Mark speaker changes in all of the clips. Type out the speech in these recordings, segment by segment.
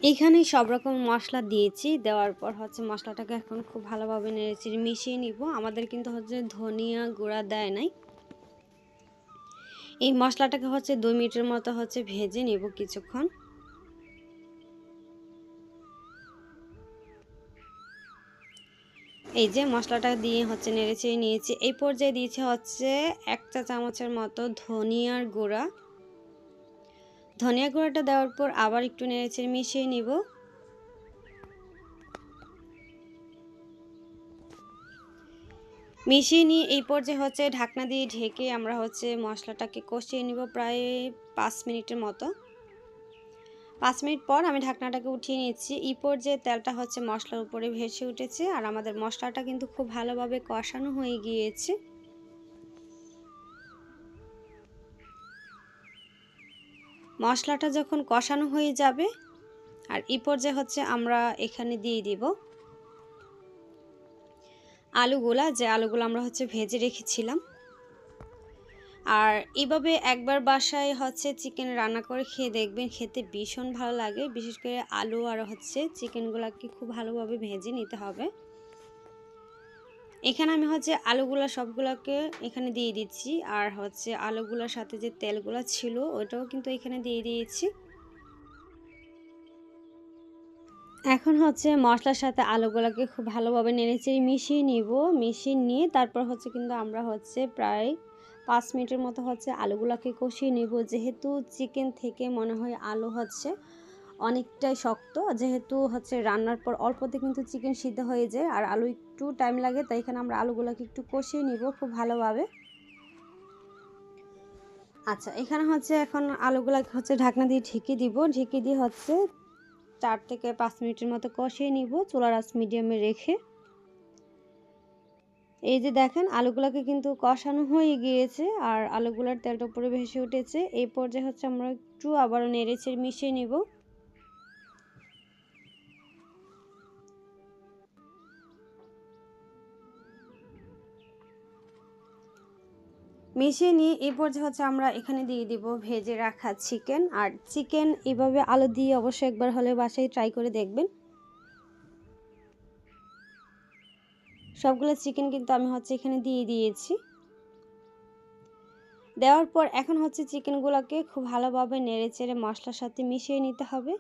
Speaker 1: এখানে সব রকম মশলা দিয়েছি, দেওয়ার পর হচ্ছে মশলাটাকে এখন খুব ভালোভাবে নেড়েচেড়ে মিশিয়ে নিব। আমাদের কিন্তু হচ্ছে ধনিয়া গুঁড়া দেয় নাই। এই মশলাটাকে হচ্ছে 2 মিনিটের মতো হচ্ছে ভেজে নিব কিছুক্ষণ। এই যে মশলাটা দিয়ে হচ্ছে নেড়েচেড়ে নিয়েছি। এই পর্যায়ে দিয়েছি হচ্ছে 1 চা চামচের মতো ধনিয়ার গুঁড়া। ধনিয়া গুঁড়াটা দেওয়ার পর আবার একটু নেড়েচেড়ে মিশিয়ে নিব। মিশিয়ে নিয়ে এই পর্যায়ে হচ্ছে ঢাকনা দিয়ে ঢেকে আমরা হচ্ছে মশলাটাকে কষিয়ে নিব প্রায় 5 মিনিটের মতো। 5 মিনিট পর আমি ঢাকনাটাকে উঠিয়ে নিচ্ছি। এই পর্যায়ে তেলটা হচ্ছে মশলার উপরে ভেসে উঠেছে আর আমাদের মশলাটা কিন্তু খুব ভালোভাবে কষানো হয়ে গিয়েছে। মশলাটা যখন কষানো হয়ে যাবে আর এই পর্যায়ে হচ্ছে আমরা এখানে দিয়ে দিব আলুগুলা, যে আলুগুলো আমরা হচ্ছে ভেজে রেখেছিলাম। আর এইভাবে একবার বাসায় হচ্ছে চিকেন রান্না করে খেয়ে দেখবেন, খেতে ভীষণ ভালো লাগে। বিশেষ করে আলু আর হচ্ছে চিকেনগুলোকে খুব ভালোভাবে ভেজে নিতে হবে। এখানে আমি হচ্ছে আলুগুলা সবগুলোকে এখানে দিয়ে দিচ্ছি, আর হচ্ছে আলুগুলার সাথে যে তেলগুলা ছিল ওটাও কিন্তু এখানে দিয়ে দিয়েছি। এখন হচ্ছে মশলার সাথে আলুগুলাকে খুব ভালোভাবে নেড়েচেড়ে মিশিয়ে নিব। মিশিয়ে নিয়ে তারপর হচ্ছে কিন্তু আমরা হচ্ছে প্রায় 5 মিনিটের মতো হচ্ছে আলুগুলাকে কষিয়ে নিব। যেহেতু চিকেন থেকে মনে হয় আলু হচ্ছে অনেকটাই শক্ত, যেহেতু হচ্ছে রান্নার পর অল্পতে কিন্তু চিকেন সিদ্ধ হয়ে যায় আর আলু একটু টাইম লাগে, তাই এখানে আমরা আলুগুলাকে একটু কষিয়ে নিব খুব ভালোভাবে। আচ্ছা, এখানে হচ্ছে এখন আলুগুলাকে হচ্ছে ঢাকনা দিয়ে ঢেকে দিব। ঢেকে দিয়ে হচ্ছে 4 থেকে 5 মিনিটের মতো কষিয়ে নিব চুলার আঁচ মিডিয়ামে রেখে। এই যে দেখেন আলুগুলাকে কিন্তু কষানো হয়ে গিয়েছে আর আলুগুলার তেলটা উপরে ভেসে উঠেছে। এই পর্যায়ে হচ্ছে আমরা একটু আবারও নেড়েচেড়ে মিশিয়ে নিব। মিশিয়ে নিয়ে এই পর্যায়ে হচ্ছে আমরা এখানে দিয়ে দিব ভেজে রাখা চিকেন। আর চিকেন এভাবে আলু দিয়ে অবশ্যই একবার হলে বাসায় ট্রাই করে দেখবেন। সবগুলো চিকেন কিন্তু আমি হচ্ছে এখানে দিয়ে দিয়েছি। দেওয়ার পর এখন হচ্ছে চিকেনগুলোকে খুব ভালোভাবে নেড়েচেড়ে মশলার সাথে মিশিয়ে নিতে হবে।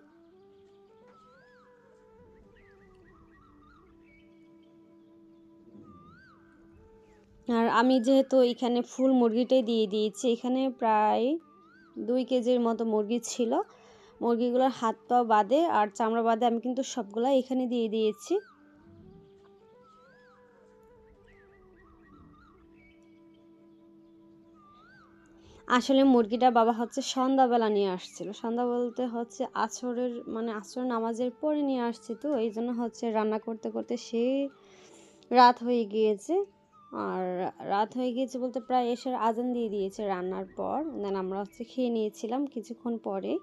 Speaker 1: আর আমি যেহেতু এখানে ফুল মুরগিটাই দিয়ে দিয়েছি, এখানে প্রায় 2 কেজির মতো মুরগি ছিল। মুরগিগুলোর হাত পা বাদে আর চামড়া বাদে আমি কিন্তু সবগুলা এখানে দিয়ে দিয়েছি। আসলে মুরগিটা বাবা হচ্ছে সন্ধ্যাবেলা নিয়ে আসছিল। সন্ধ্যা বলতে হচ্ছে আসরের মানে আসর নামাজের পরে নিয়ে আসছে, তো এই জন্য হচ্ছে রান্না করতে করতে সেই রাত হয়ে গিয়েছে। আর রাত হয়ে গিয়েছে বলতে প্রায় এশার আজান দিয়ে দিয়েছে রান্নার পর। দেন আমরা হচ্ছে খেয়ে নিয়েছিলাম কিছুক্ষণ পরে।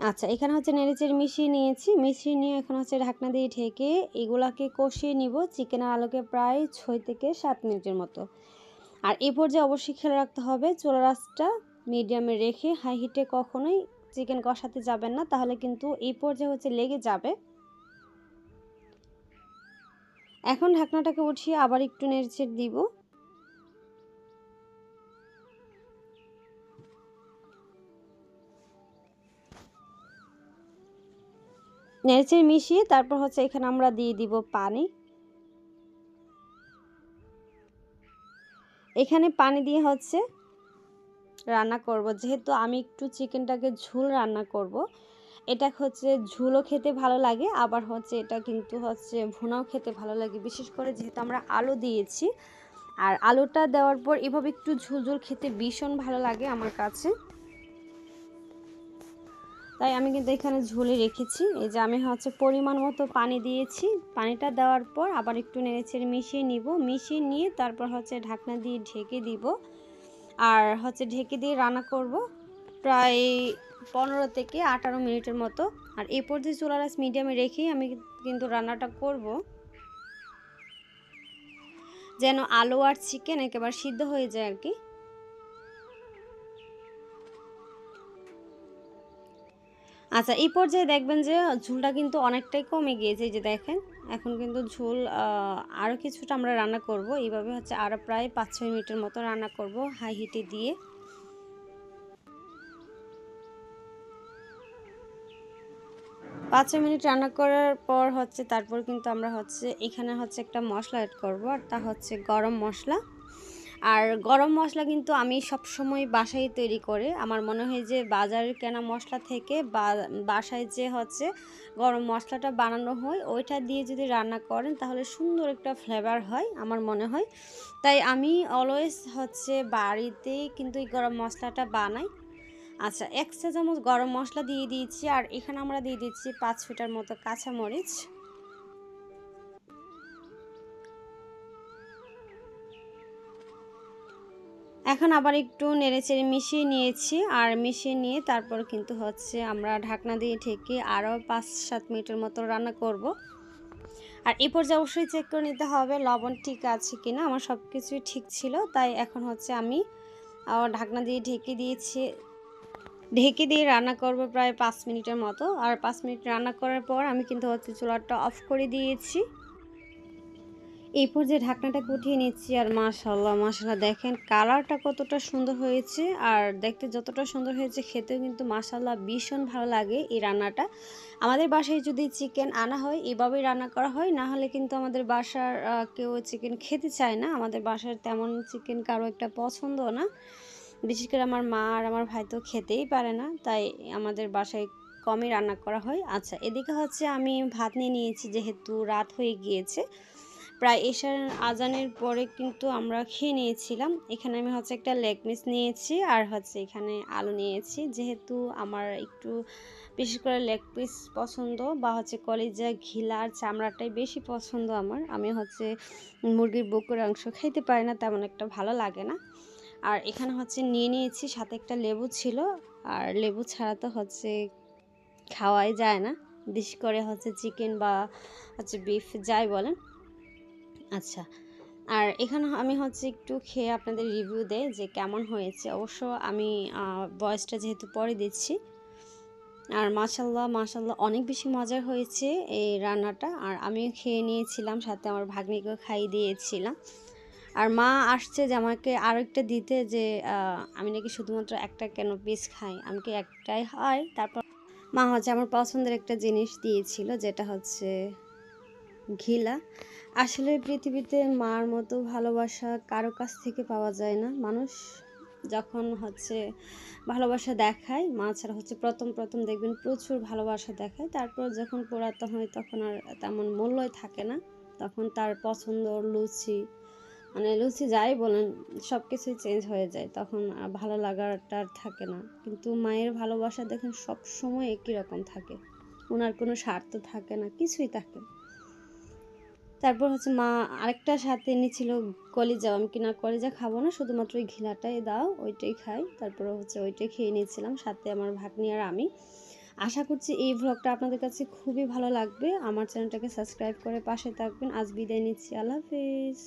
Speaker 1: আচ্ছা, এখানে হচ্ছে নেড়েচেড়ে মিশিয়ে নিয়েছি। মিশিয়ে নিয়ে এখন হচ্ছে ঢাকনা দিয়ে ঢেকে এগুলাকে কষিয়ে নিব চিকেন আর আলুকে প্রায় 6 থেকে 7 মিনিটের মতো। আর এই পর্যায়ে অবশ্যই খেয়াল রাখতে হবে চুলার আঁচটা মিডিয়ামে রেখে হাই হিটে কখনোই চিকেন কষাতে যাবেন না, তাহলে কিন্তু এই পর্যায়ে হচ্ছে লেগে যাবে। এখন ঢাকনাটাকে উঠিয়ে আবার একটু নেড়েচেড়ে দিব। নেড়েচেড়ে মিশিয়ে তারপর হচ্ছে এখানে আমরা দিয়ে দিব পানি। এখানে পানি দিয়ে হচ্ছে রান্না করব, যেহেতু আমি একটু চিকেনটাকে ঝোল রান্না করব। এটা হচ্ছে ঝোলও খেতে ভালো লাগে, আবার হচ্ছে এটা কিন্তু হচ্ছে ভুনাও খেতে ভালো লাগে, বিশেষ করে যেহেতু আমরা আলু দিয়েছি। আর আলুটা দেওয়ার পর এভাবে একটু ঝোল ঝোল খেতে ভীষণ ভালো লাগে আমার কাছে, তাই আমি কিন্তু এখানে ঝোলে রেখেছি। এই যে আমি হচ্ছে পরিমাণ মতো পানি দিয়েছি। পানিটা দেওয়ার পর আবার একটু নেড়েচেড়ে মিশিয়ে নিব। মিশিয়ে নিয়ে তারপর হচ্ছে ঢাকনা দিয়ে ঢেকে দিব। আর হচ্ছে ঢেকে দিয়ে রান্না করব প্রায় 15 থেকে 18 মিনিটের মতো। আর এই পর্যায়ে চুলার আঁচ মিডিয়ামে রেখেই আমি কিন্তু রান্নাটা করব, যেন আলু আর চিকেন একেবারে সিদ্ধ হয়ে যায় আর কি। আচ্ছা, এই পর্যায়ে দেখবেন যে ঝোলটা কিন্তু অনেকটাই কমে গিয়েছে। এই যে দেখেন এখন কিন্তু ঝোল আরও কিছুটা আমরা রান্না করব। এইভাবে হচ্ছে আরও প্রায় 5-6 মিনিটের মতো রান্না করব হাই হিটে দিয়ে। 5-6 মিনিট রান্না করার পর হচ্ছে তারপর কিন্তু আমরা হচ্ছে এখানে হচ্ছে একটা মশলা অ্যাড করব, আর তা হচ্ছে গরম মশলা। আর গরম মশলা কিন্তু আমি সবসময় বাসায় তৈরি করে, আমার মনে হয় যে বাজারের কেনা মশলা থেকে বাসায় যে হচ্ছে গরম মশলাটা বানানো হয় ওইটা দিয়ে যদি রান্না করেন তাহলে সুন্দর একটা ফ্লেভার হয় আমার মনে হয়। তাই আমি অলওয়েজ হচ্ছে বাড়িতেই কিন্তু এই গরম মশলাটা বানাই। আচ্ছা, 1 চা চামচ গরম মশলা দিয়ে দিয়েছি, আর এখানে আমরা দিয়ে দিচ্ছি 5 ফোঁটার মতো কাঁচামরিচ। এখন আবার একটু নেড়েচেড়ে মিশিয়ে নিয়েছি, আর মিশিয়ে নিয়ে তারপর কিন্তু হচ্ছে আমরা ঢাকনা দিয়ে ঢেকে আরও 5-7 মিনিটের মতো রান্না করব। আর এই পর্যায়ে অবশ্যই চেক করে নিতে হবে লবণ ঠিক আছে কিনা। আমার সব কিছুই ঠিক ছিল, তাই এখন হচ্ছে আমি ঢাকনা দিয়ে ঢেকে দিয়েছি। ঢেকে দিয়ে রান্না করব প্রায় 5 মিনিটের মতো। আর 5 মিনিট রান্না করার পর আমি কিন্তু হচ্ছে চুলাটা অফ করে দিয়েছি। এই পর্যায়ে ঢাকনাটাকে উঠিয়ে নিচ্ছি আর মাশাআল্লাহ মাশাআল্লাহ দেখেন কালারটা কতটা সুন্দর হয়েছে আর দেখতে যতটা সুন্দর হয়েছে খেতেও কিন্তু মাশাআল্লাহ ভীষণ ভালো লাগে এই রান্নাটা। আমাদের বাসায় যদি চিকেন আনা হয় এভাবেই রান্না করা হয়, না হলে কিন্তু আমাদের বাসার কেউ চিকেন খেতে চায় না। আমাদের বাসার তেমন চিকেন কারো একটা পছন্দ না, বিশেষ করে আমার মা আর আমার ভাই তো খেতেই পারে না, তাই আমাদের বাসায় কমই রান্না করা হয়। আচ্ছা, এদিকে হচ্ছে আমি ভাত নিয়ে নিয়েছি যেহেতু রাত হয়ে গিয়েছে, প্রায় এশার আজানের পরে কিন্তু আমরা খেয়ে নিয়েছিলাম। এখানে আমি হচ্ছে একটা লেগ পিস নিয়েছি আর হচ্ছে এখানে আলু নিয়েছি, যেহেতু আমার একটু বিশেষ করে লেগ পিস পছন্দ বা হচ্ছে কলিজা ঘিলা আর চামড়াটাই বেশি পছন্দ আমার। আমি হচ্ছে মুরগির বুকের অংশ খাইতে পারি না, তেমন একটা ভালো লাগে না। আর এখানে হচ্ছে নিয়ে নিয়েছি, সাথে একটা লেবু ছিল, আর লেবু ছাড়া তো হচ্ছে খাওয়াই যায় না, বিশেষ করে হচ্ছে চিকেন বা হচ্ছে বিফ যাই বলেন। আচ্ছা, আর এখানে আমি হচ্ছে একটু খেয়ে আপনাদের রিভিউ দেই যে কেমন হয়েছে। অবশ্য আমি ভয়েসটা যেহেতু পরে দিচ্ছি। আর মাশাল্লাহ মাশাল্লাহ অনেক বেশি মজার হয়েছে এই রান্নাটা। আর আমিও খেয়ে নিয়েছিলাম, সাথে আমার ভাগ্নিকেও খাইয়ে দিয়েছিলাম। আর মা আসছে যে আমাকে আরও একটা দিতে, যে আমি নাকি শুধুমাত্র একটা কেন পিস খাই, আমি কি একটাই হয়। তারপর মা হচ্ছে আমার পছন্দের একটা জিনিস দিয়েছিল, যেটা হচ্ছে ঘিলা। আসলে পৃথিবীতে মার মতো ভালোবাসা কারো কাছ থেকে পাওয়া যায় না। মানুষ যখন হচ্ছে ভালোবাসা দেখায়, মা ছাড়া হচ্ছে প্রথম প্রথম দেখবেন প্রচুর ভালোবাসা দেখায়, তারপর যখন পুরাতন হয় তখন আর তেমন মূল্যই থাকে না। তখন তার পছন্দ লুচি, মানে লুচি যাই বলেন সব কিছুই চেঞ্জ হয়ে যায়, তখন ভালো লাগাটা আর থাকে না। কিন্তু মায়ের ভালোবাসা দেখেন সব সময় একই রকম থাকে, ওনার কোনো স্বার্থ থাকে না, কিছুই থাকে না। তারপর হচ্ছে মা আরেকটা সাথে এনেছিল কলিজা, আমি কিনা কলিজা খাবো না, শুধুমাত্র ওই ঘিলাটাই দাও, ওইটাই খাই। তারপর হচ্ছে ওইটাই খেয়ে নিয়েছিলাম, সাথে আমার ভাগ্নি আর আমি। আশা করছি এই ভ্লগটা আপনাদের কাছে খুবই ভালো লাগবে। আমার চ্যানেলটাকে সাবস্ক্রাইব করে পাশে থাকবেন। আজ বিদায় নিচ্ছি, আল্লাহ হাফেজ।